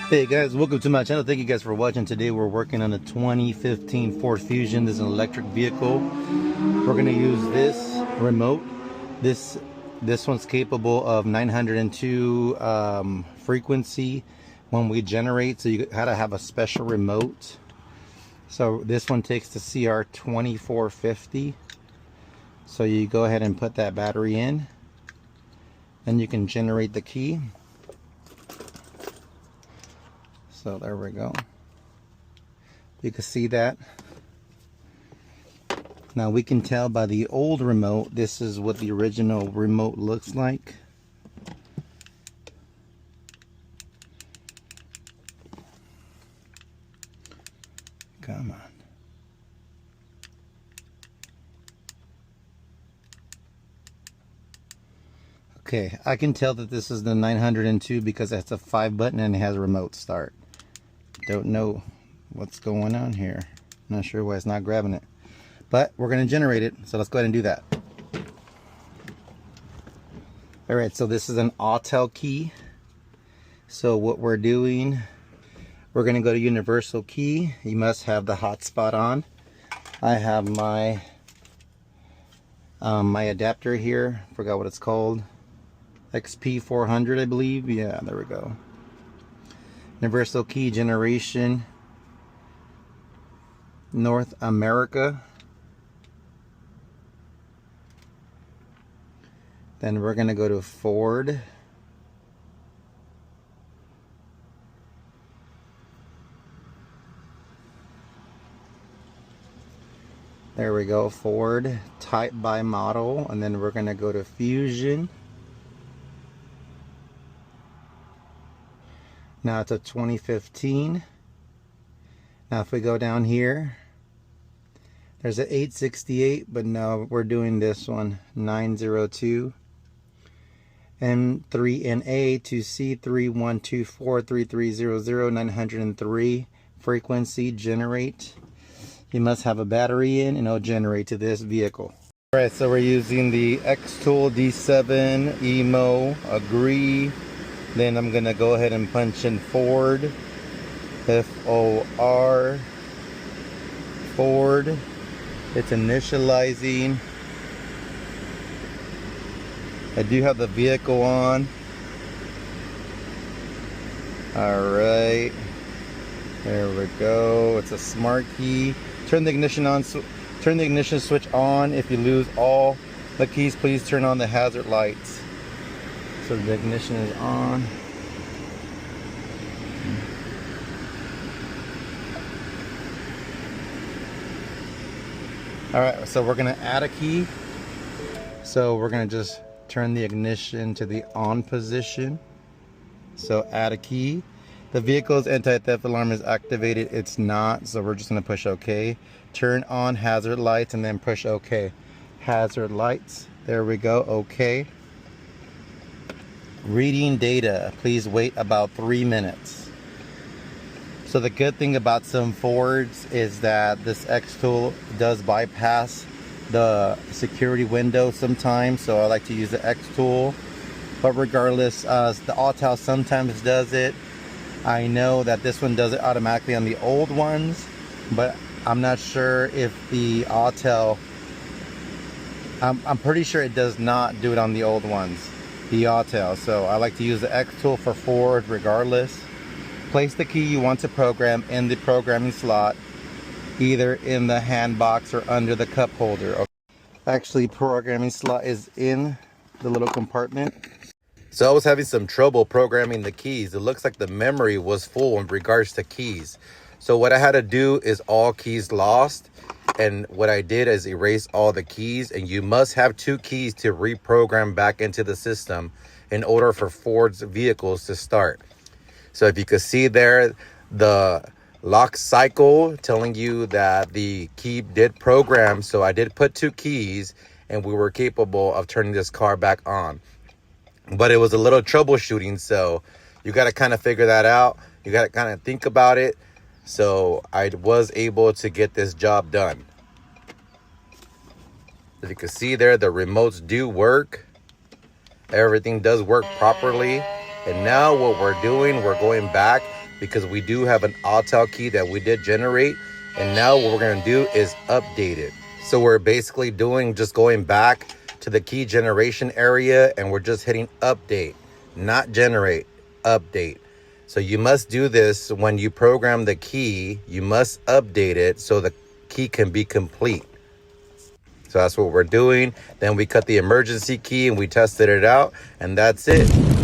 Hey guys, welcome to my channel. Thank you guys for watching. Today we're working on a 2015 Ford Fusion. This is an electric vehicle. We're going to use this remote. This one's capable of 902 frequency when we generate, so you had to have a special remote. So this one takes the CR2450. So you go ahead and put that battery in, and you can generate the key. So there we go. You can see that. Now we can tell by the old remote, this is what the original remote looks like. Come on. Okay, I can tell that this is the 902 because it's a 5 button and it has a remote start. Don't know what's going on here. Not sure why it's not grabbing it. But we're going to generate it, so let's go ahead and do that. Alright, so this is an Autel key. So what we're doing, we're going to go to universal key. You must have the hotspot on. I have my my adapter here. Forgot what it's called. XP400, I believe. Yeah, there we go. Universal key generation, North America. Then we're going to go to Ford. There we go, Ford, type by model. And then we're going to go to Fusion. Now it's a 2015. Now if we go down here, there's an 868, but no, we're doing this one, 902. M3NA to C31243300 903 frequency generate. You must have a battery in and it'll generate to this vehicle. Alright, so we're using the X-Tool D7 Emo, agree. Then I'm gonna go ahead and punch in Ford, F-O-R, Ford. It's initializing. I do have the vehicle on. Alright, there we go. It's a smart key. Turn the ignition on. Turn the ignition switch on. If you lose all the keys, please turn on the hazard lights. So the ignition is on. Alright, so we're going to add a key. So we're going to just turn the ignition to the on position. So add a key. The vehicle's anti-theft alarm is activated. It's not, so we're just going to push OK. Turn on hazard lights and then push OK. Hazard lights. There we go. OK. Reading data, please wait about 3 minutes. So the good thing about some Fords is that this X-Tool does bypass the security window sometimes, so I like to use the X-Tool. But regardless, the Autel sometimes does it. I know that this one does it automatically on the old ones, but I'm not sure if the Autel, I'm pretty sure it does not do it on the old ones. The Autel. So I like to use the X-Tool for Ford regardless. Place the key you want to program in the programming slot, either in the hand box or under the cup holder. Okay. Actually, programming slot is in the little compartment. So I was having some trouble programming the keys. It looks like the memory was full in regards to keys. So what I had to do is all keys lost. And what I did is erase all the keys, and you must have 2 keys to reprogram back into the system in order for Ford's vehicles to start. So if you could see there, the lock cycle telling you that the key did program. So I did put 2 keys and we were capable of turning this car back on. But it was a little troubleshooting, so you got to kind of figure that out. You got to kind of think about it. So I was able to get this job done. As you can see there, the remotes do work. Everything does work properly. And now what we're doing, we're going back because we do have an Autel key that we did generate. And now what we're going to do is update it. So we're basically just going back to the key generation area, and we're just hitting update, not generate, update. So you must do this when you program the key. You must update it so the key can be complete. So that's what we're doing. Then we cut the emergency key and we tested it out, and that's it.